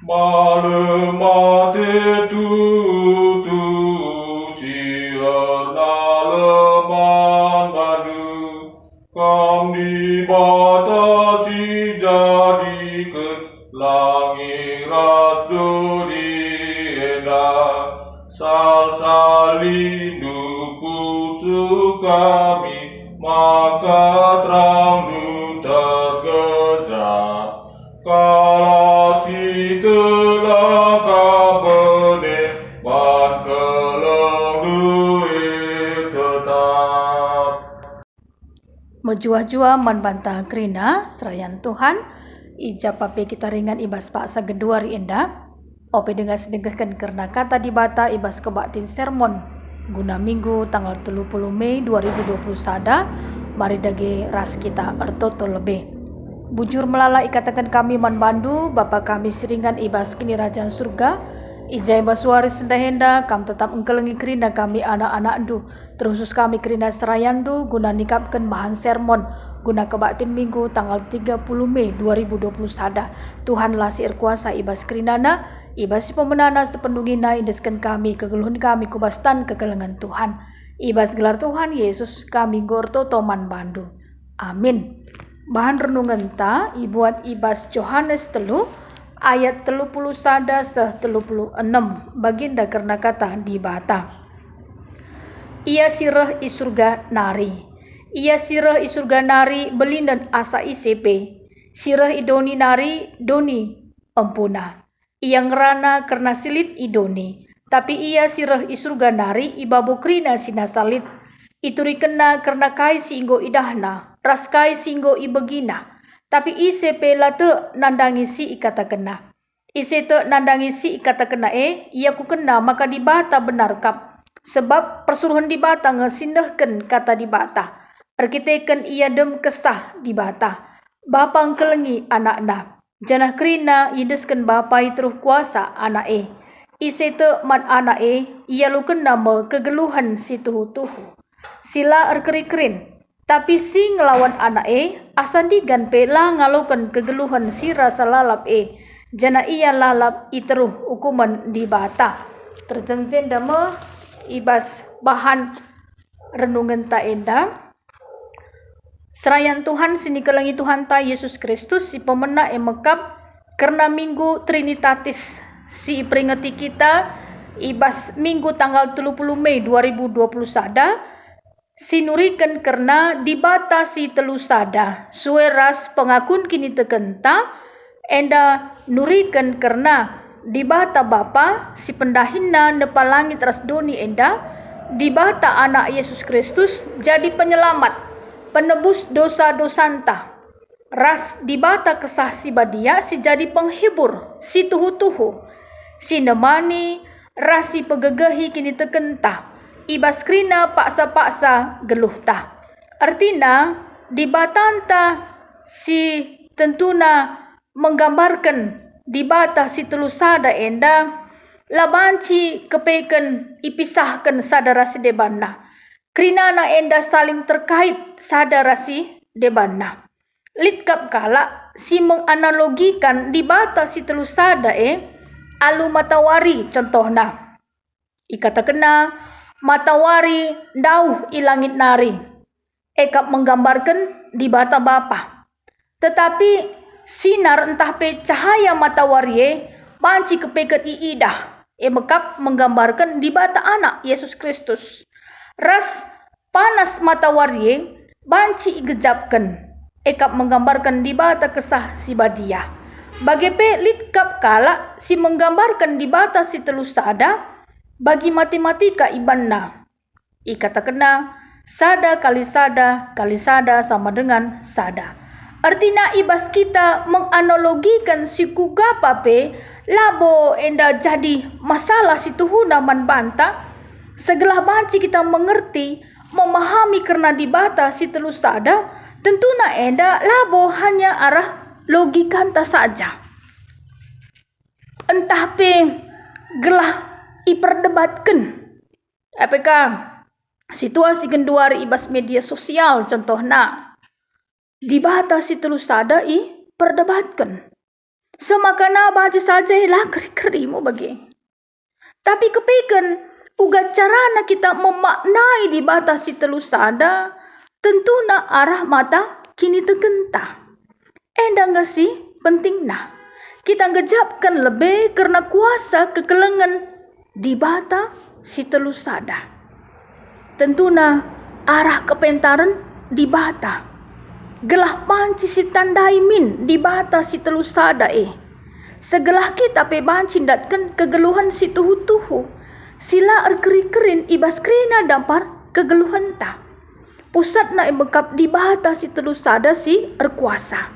Malemate tutu sirna leman madu kami batasi jadikan langit ras durienda sal salindu pusu kami maka terang nu terkejar kala si telah kabene ban keleng duit tetap. Menjua-jua membantah kerina serayan Tuhan ija pape kita ringan ibas paksa gedua ri enda ope dengan sedengahkan karena kata dibata ibas kebatin sermon guna minggu tanggal 30 Mei 2020 sada mari dage ras kita ertoto lebih bujur melala ikatakan kami manbandu Bapa kami seringan ibas kini Rajaan Surga ijai basuari sendahenda kam tetap engkelengi kerina kami anak-anak du terusus kami kerina serayandu guna nikapkan bahan sermon guna kebaktin minggu tanggal 30 Mei 2020 sada Tuhanlah siir kuasa ibas kerinana ibas si pemenana sependungina indeskan kami kegeluhan kami kubastan kegelengan Tuhan ibas gelar Tuhan Yesus kami gorto toman bandu amin. Bahan renungan ta ibuat ibas Yohanes telu ayat 30 sada seh 36 baginda karena kata dibata. Ia sirah isurga nari. Ia sirah isurga nari belindan asa ICP. Sirah idoni nari doni empuna. Ia ngerana karena silit idoni. Tapi ia sirah isurga nari ibabukrina sinasalit. Ituri kena karena kai singgo idahna. Raskai singgo ibegina. Tapi ICP late nandangi si ikata kena. ICP nandangi si ikata kena ia ku kena maka dibata benar kap. Sebab persuruhan dibata ngesindahkan kata dibata. Arkiteken ia dem kesah dibata. Bapa kelengi anakna. Janah kerina ideskan bapa itruh kuasa anak ICP man anak ia lu kena me kegeluhan si tuhu-tuhu. Sila erkeri-kerin. Tapi si ngelawan anak asandigan pela ngalokan kegeluhan si rasa lalap jana ia lalap iteruh hukuman dibata. Terjengjen dama ibas bahan renungan ta enda. Serayan Tuhan sini kelengi Tuhan ta Yesus Kristus si pemena mekap karena minggu Trinitatis si peringati kita ibas minggu tanggal 30 Mei 2020 sada sinurikan karena dibatasi telu sada sueras pengakun kini tekenta enda nurikan karena dibata bapa si pendahina nepalangit ras doni enda dibata anak Yesus Kristus jadi penyelamat penebus dosa-dosanta ras dibata kesah si badia si jadi penghibur si tuhu-tuhu si nemani ras si pegegehi kini tekenta ibas krina paksa-paksa geluh tah. Artinya dibatanta si tentuna menggambarkan dibata si telu sada enda labanci kepeken ipisahkan sadara si debanna. Krinana enda saling terkait sadara si debanna. Litkap kala si menganalogikan dibata si telu sada alu matawari contohna. Ikata kena matawari dauh ilangit nari. Ekap menggambarkan di bata bapa. Tetapi sinar entah pe cahaya matawari banci kepeket iidah. Mekap menggambarkan di bata anak Yesus Kristus. Ras panas matawari banci igejapkan. Ekap menggambarkan di bata kesah si badia. Bagepe litkap kala si menggambarkan di bata si telu sada bagi matematika ibanna. Ikata kena sada kali sada sama dengan sada. Artinya ibas kita menganalogikan si kugapape labo enda jadi masalah si tuhuna man banta. Segelah banci kita mengerti memahami karena dibata si telu sada tentuna enda labo hanya arah logikanta saja. Entah pe gelah iperdebatkan apakah situasi kedua ibas media sosial contohna dibatasi telu sada perdebatkan Semakana baca saja lah keri-kerimu bagi. Tapi kepikan uga carana kita memaknai di batasi telu sada, tentu na arah mata kini tergenta. Endang gak sih penting nah kita ngejapkan lebih karena kuasa kekelengan di bata si telu sada. Tentu na arah kepentaran di bata. Gelah panci si tandai min di bata si telu sada Segelah kita pe banci datkan kegeluhan si tuhu-tuhu. Sila erkeri-kerin ibas krina dampar kegeluhan ta. Pusat na bekap di bata si telu sada si erkuasa.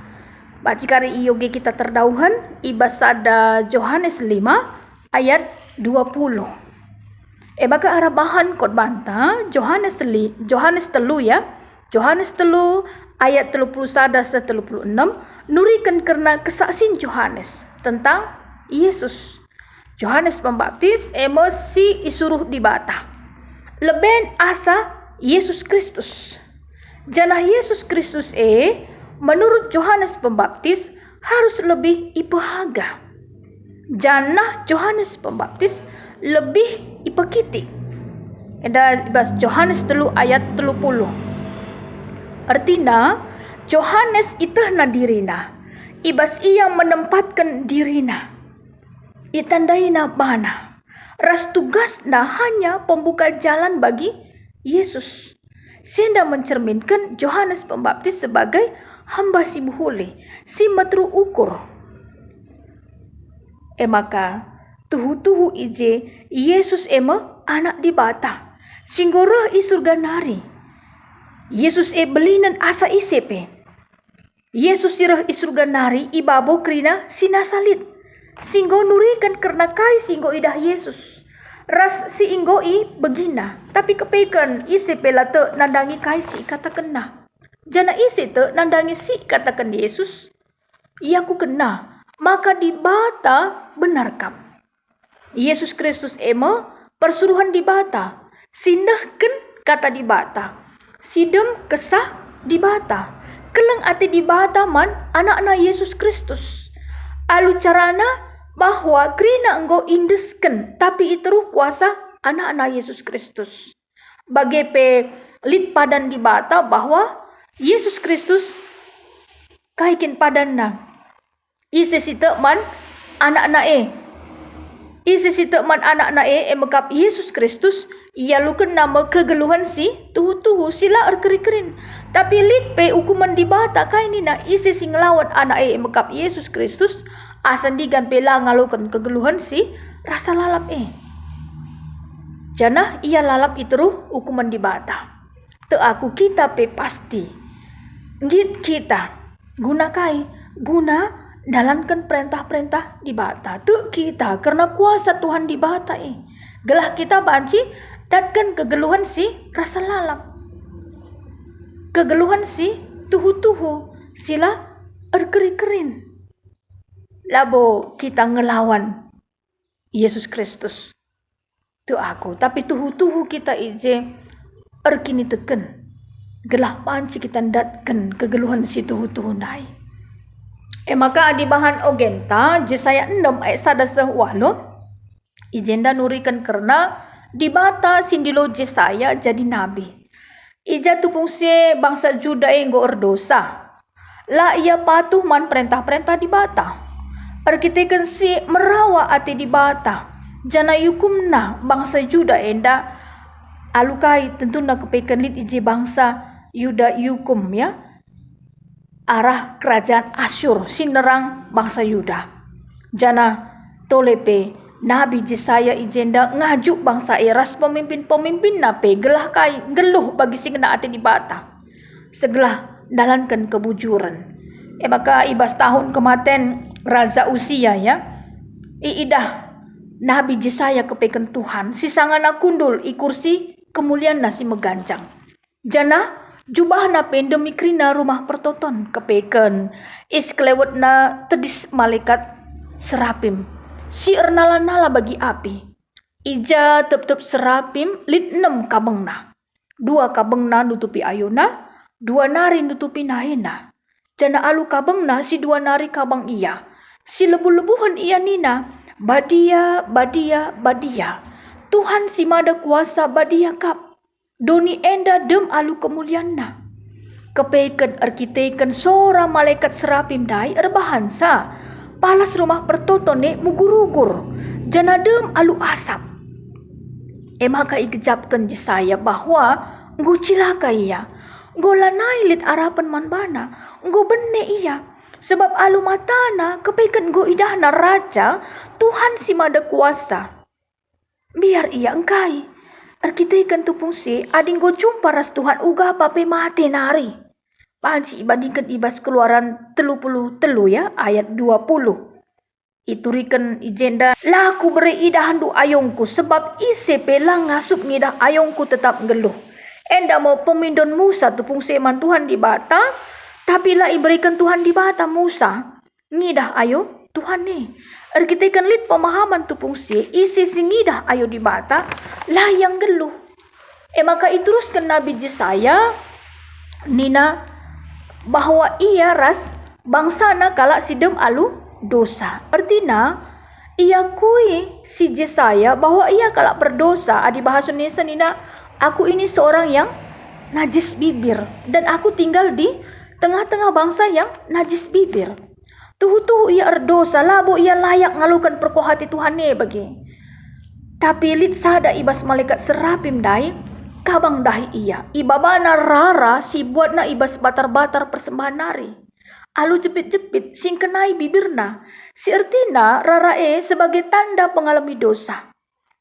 Bacikari iyoge kita terdauhan ibas sada Yohanes 5 ayat 20. Baka arah bahan kot banta Yohanes telu ya. Yohanes telu ayat 31 se 36 nurikan karena kesaksian Yohanes tentang Yesus. Yohanes Pembaptis emosi isuruh di bata. Leben asa Yesus Kristus. Janah Yesus Kristus menurut Yohanes Pembaptis harus lebih ipahaga. Janah Yohanes Pembaptis lebih ipakiti. Ada bahas Yohanes telu ayat 30. Artinya Yohanes itahna dirina. Ibas ia menempatkan dirina. Itandaina bana. Ras tugasna hanya pembuka jalan bagi Yesus. Sehingga mencerminkan Yohanes Pembaptis sebagai hamba si buhuli, si matru ukur. Maka tuhu-tuhu ije Yesus anak di bata. Singgorah i surga nari. Yesus belinan asa isepe. Yesus sirah i surga nari ibabo krina sinasalit. Singgo nurikan karena kai singgo idah Yesus. Ras si inggo begina. Tapi kepekan isepe late nandangi kai si kata kena. Jana isi te nandangi si katakan Yesus. Ia ku kena. Maka di bata benarkam. Yesus Kristus persuruhan di bata. Sindahkan kata di bata. Sidem kesah di bata. Keleng ati di bata man anak-anak Yesus Kristus. Alu carana bahwa krina enggo indesken. Tapi iteru kuasa anak-anak Yesus Kristus. Bagepe lit padan di bata bahwa Yesus Kristus kaikin padanna. Ise si man anak-anak Ise si man anak-anak mekap Yesus Kristus ia luken nama kegeluhan si tuhu-tuhu sila erkeri-kerin. Tapi lit pe hukuman di bata kainina ise si ngelawan anak mekap Yesus Kristus asandigan pela ngalukan kegeluhan si rasa lalap Janah ia lalap iteru hukuman di bata. Te aku kita pe pasti. Git kita guna dalankan perintah-perintah di bata. Tu kita karena kuasa Tuhan di bata Gelah kita banci datkan kegeluhan si rasa lalap. Kegeluhan si tuhu-tuhu sila erkeri-kerin. Labo kita ngelawan Yesus Kristus. Tu aku. Tapi tuhu-tuhu kita erkini teken. Gelah panci kita datkan kegeluhan si tuhu-tuhu nai. Maka di bahan ogenta Yesaya 6 ayat 1 ijenda nurikan karena di bata sindilo Yesaya jadi nabi. Ija tupung si bangsa Juda enggo erdosa. La ia patuh man perintah-perintah di bata. Arkiteken si merawa ati di bata. Jana yukumna bangsa Juda enda alukai tentunya kepekan lit ije bangsa Yuda yukum ya. Arah kerajaan Asyur sinerang bangsa Yuda. Jana tolepe Nabi Yesaya ijenda ngajuk bangsa eras pemimpin-pemimpin nape gelah kai geluh bagi sing kena ati di bata. Segelah dalankan kebujuran. Maka ibas tahun kematen Raja Usia ya. Iidah Nabi Yesaya kepekan Tuhan si sangana kundul i kursi kemuliaan nasi megancang. Jana jubah na pendemi krina rumah pertoton kepekan is kelewat na tedis malaikat serapim si ernala-nala bagi api. Ija tep-tep serapim lit 6 kabengna. 2 kabengna nutupi ayuna, 2 nari nutupi nahina. Jana alu kabengna si 2 nari kabang iya. Si lebu-lebuhan ia nina, badia, badia, badia. Tuhan si mada kuasa badia kap. Doni enda dem alu kemulianna. Kepeiken arkiteken sora malaikat serapim dai erbahansa. Palas rumah pertotone mugurugur. Jana dem alu asap. Maka ikejapkan Jesaya bahwa nggo cilaka ia. Nggo lanai lit arapan manbana. Nggo benne ia. Sebab alu matana kepeiken nggo idahna raja Tuhan si mada kuasa. Biar ia engkai. Arkiteken tupung si ading nggo jumpa ras Tuhan uga pape mate nari. Panci ibandingkan ibas Keluaran 33 ya ayat 20. Iturikan ijenda laku beri idahan du ayongku sebab ICP lang ngasup ngidah ayongku tetap ngeluh. Enda mau pemindon Musa tupung seman Tuhan di bata. Tapi lah iberikan Tuhan di bata Musa. Ngidah ayo Tuhan nih. Erkitekan lit pemahaman tupung isi ngidah ayo di bata. Lah yang geluh. Maka teruskan Nabi Jesaya. Nina. Bahwa ia ras bangsana kalak sidem alu dosa. Artinya. Ia kui si Jesaya bahwa ia kalak berdosa. Adi bahasa Indonesia Nina. Aku ini seorang yang najis bibir. Dan aku tinggal di tengah-tengah bangsa yang najis bibir. Tuhu-tuhu ia erdosa, labo ia layak ngalukan perkohati Tuhan bagi. Tapi lit sada ibas malaikat serapim dai, kabang dahi ia. Ibabana rara si buatna ibas batar-batar persembahan nari. Alu jepit-jepit sing kenai bibirna. Si ertina rara sebagai tanda pengalami dosa.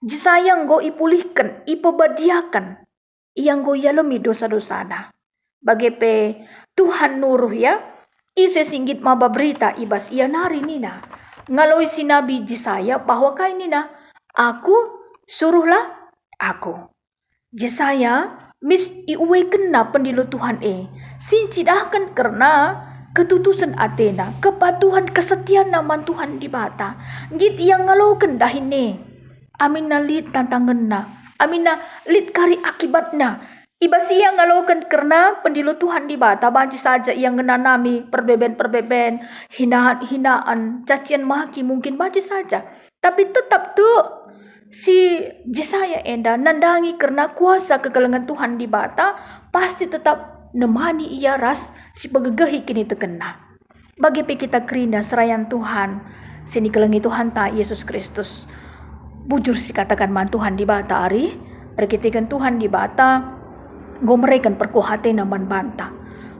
Jisayang go ipulihkan, ipobadiakan. Yang go yalami dosa-dosana. Bagi pe Tuhan nuruh ya. Ise singgit maba berita ibas ia nari nina. Ngaloi si Nabi Jesaya bahwa kai nina. Aku suruhlah aku. Jesaya mis iuwe kena pendilo Tuhan sincidahkan karena ketutusan Athena. Kepatuhan kesetiaan naman Tuhan di bata. Git yang ngaloken dahine. Amin na lit tantangan na. Amin na lit kari akibatna. Iba siya ngalokan karena pendilo Tuhan di bata. Banci saja yang ngenanami perbeben-perbeben. Hinaan-hinaan. Cacian maki mungkin banci saja. Tapi tetap tuh. Si Jesaya enda nandangi karena kuasa kegelengan Tuhan di bata. Pasti tetap nemani ia ras. Si pegegehi kini terkena. Bagi kita kerinda serayan Tuhan. Sini kelengi Tuhan ta Yesus Kristus. Bujur si katakan man Tuhan di bata ari. Rekitikan Tuhan di bata. Gomerekan perkuhate naman banta.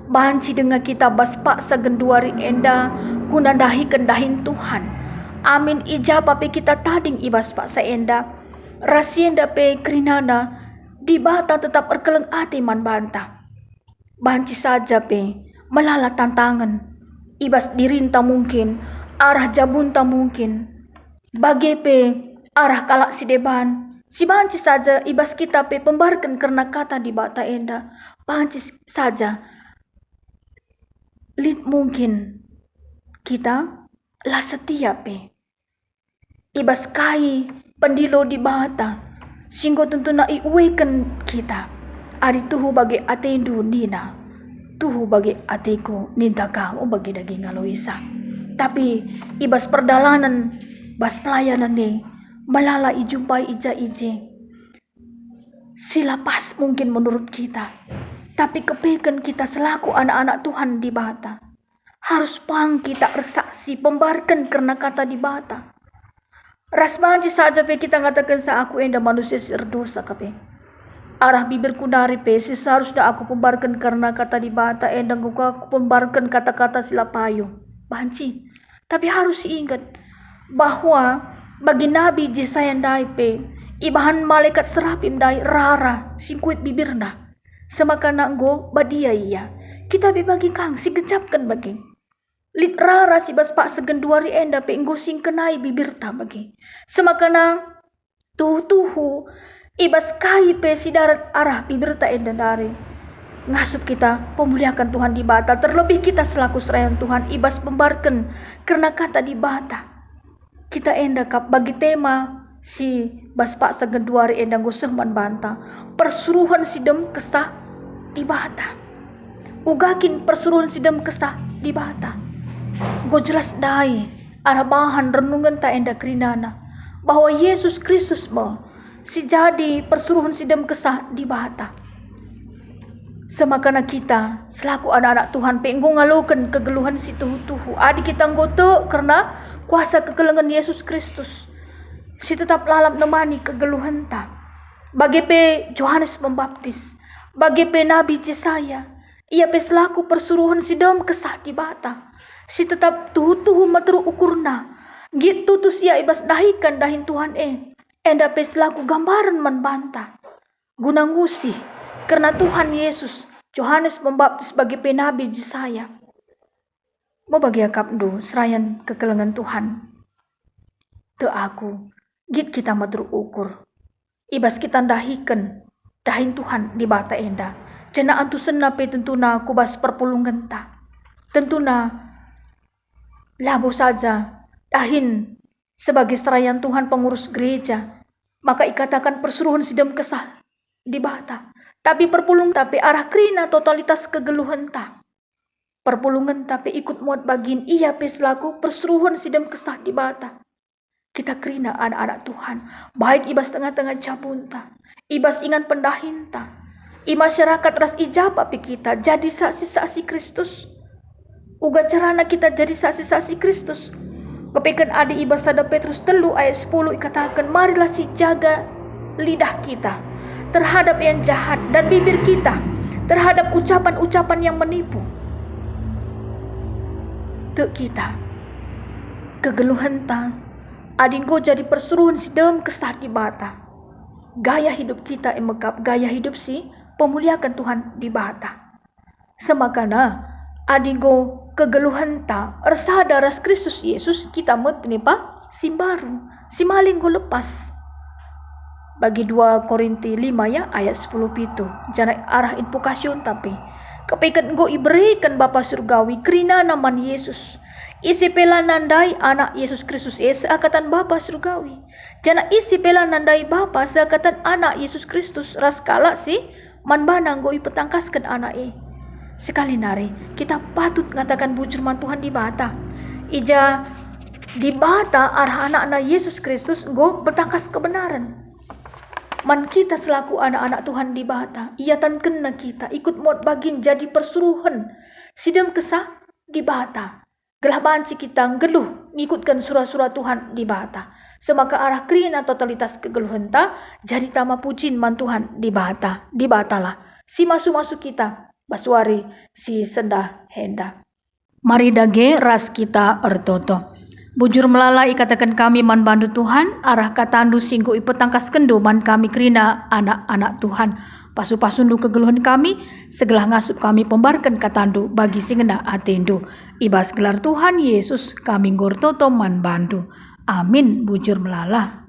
Banci dengan kita baspak sagenduari enda. Kunandahi kendahin Tuhan. Amin ijabah pe kita tading ibas pak saenda. Rasienda pe krinana. Di bata tetap erkeleng ati man banta. Banci saja pe. Melala tantangan. Ibas dirinta mungkin. Arah jabunta mungkin. Bagi pe arah kalak si deban. Si banci saja ibas kita pe pembarkan karena kata di bata enda. Banci saja. Lit mungkin kita lah setia pe. Ibas kai pendilo di bata. Singgo tentu na iuwekan kita. Ari tuhu bagi atendu nina. Tuhu bagi atiku ninta kau bagi daging aloisa. Tapi ibas perdalanan bas pelayanan nih. Melala ijumpai ija-ije. Sila pas mungkin menurut kita. Tapi kepekan kita selaku anak-anak Tuhan di bata. Harus pang kita bersaksi pembarkan karena kata di bata. Ras banci saja pe kita ngatakan sa aku enda manusia serdosa kape. Arah bibirku dari pe seharusnya aku pembarkan karena kata di bata enda aku pembarkan kata-kata sila payung. Banci. Tapi harus ingat bahwa bagi Nabi Jesaya daipe ibahan malaikat serapim dai rara singkuit bibirna semakana nggo badia iya kita bagi kang si gejapkan bagi lit rara si bas pak segenduari enda pe nggo sing kenai bibirta bagi semakana tuhu ibas kai pe si darat arah bibirta enda dari ngasup kita pemuliakan Tuhan di bata. Terlebih kita selaku serayan Tuhan ibas pembarkan karena kata di bata. Kita enda kap bagi tema si baspak segenduari enda gosehman banta. Persuruhan sidem kesah di bata. Ugakin persuruhan sidem kesah di bata. Go jelas dai Ara bahan renungan ta enda kerinana bahwa Yesus Kristus si jadi persuruhan sidem kesah di bata. Semakana kita selaku anak-anak Tuhan penggo ngaloken kegeluhan si tuhu-tuhu. Adi kita nggote karena kuasa kekelengan Yesus Kristus. Si tetap lalap nemani kegeluhan ta. Bagi pe Yohanes Pembaptis, bagi pe Nabi Yesaya, ia pe selaku persuruhan sidem kesah di bata. Si tetap tuhu-tuhu matru ukurna. Gitu tus ia ibas dahikan dahin Tuhan enda pe selaku gambaran membanta. Guna ngusi karena Tuhan Yesus, Yohanes Pembaptis bagi pe Nabi Yesaya. Mau bagi akapdo serayan kekelengan Tuhan. Te aku, git kita matru ukur. Ibas kita dahikan dahin Tuhan di bata enda. Jana antu sena pe tentuna kubas perpulungan ta. Tentuna labo saja dahin sebagai serayan Tuhan pengurus gereja. Maka ikatakan persuruhan sidem kesah di bata. Tapi perpulung tapi arah krina totalitas kegeluhan ta. Perpulungan tapi ikut muat bagin iya pe selaku persuruhan sidem kesah di bata. Kita krina anak-anak Tuhan. Baik ibas tengah-tengah cabunta. Ibas ingan pendahinta. I masyarakat ras ijabah pi kita jadi saksi-saksi Kristus. Uga carana kita jadi saksi-saksi Kristus. Kepekan adi ibas sada Petrus 3 ayat 10 ikatakan marilah si jaga lidah kita terhadap yang jahat dan bibir kita terhadap ucapan-ucapan yang menipu. Te kita kegeluhan ta adinggo jadi persuruhan sidem kesah di bata. Gaya hidup kita emekap gaya hidup si pemuliakan Tuhan di bata. Semakana adinggo kegeluhan ta ersada ras Kristus Yesus kita metni pa simbaru simaling go lepas. Bagi 2 Korinti 5 ya ayat 10 pitu. Jana arah invokasyon tapi kepekan go iberikan Bapa surgawi krina naman Yesus. Isi pela nandai anak Yesus Kristus seakatan Bapa surgawi. Jana isi pela nandai Bapa seakatan anak Yesus Kristus raskala si manbanang go ipetangkaskan anak sekali nari kita patut ngatakan bujur man Tuhan di bata. Ija di bata arah anak-anak Yesus Kristus go bertangkas kebenaran. Man kita selaku anak-anak Tuhan di bata, ia tan kena kita ikut muat bagin jadi persuruhan sidem kesah di bata. Gelah banci kita ngeluh ngikutkan surah-surah Tuhan di bata. Semaka arah krina totalitas kegeluhan ta jadi tama pucin man Tuhan di bata. Di batalah si masuk-masuk kita baswari si sendah henda. Mari dage ras kita ertoto. Bujur melalai katakan kami man bandu Tuhan, arah katandu singgu ipetangkas kendo man kami krina anak-anak Tuhan. Pasu-pasundu kegeluhan kami, segelah ngasup kami pembarkan katandu bagi singena atendu. Ibas gelar Tuhan Yesus kami ngortoto man bandu. Amin bujur melalah.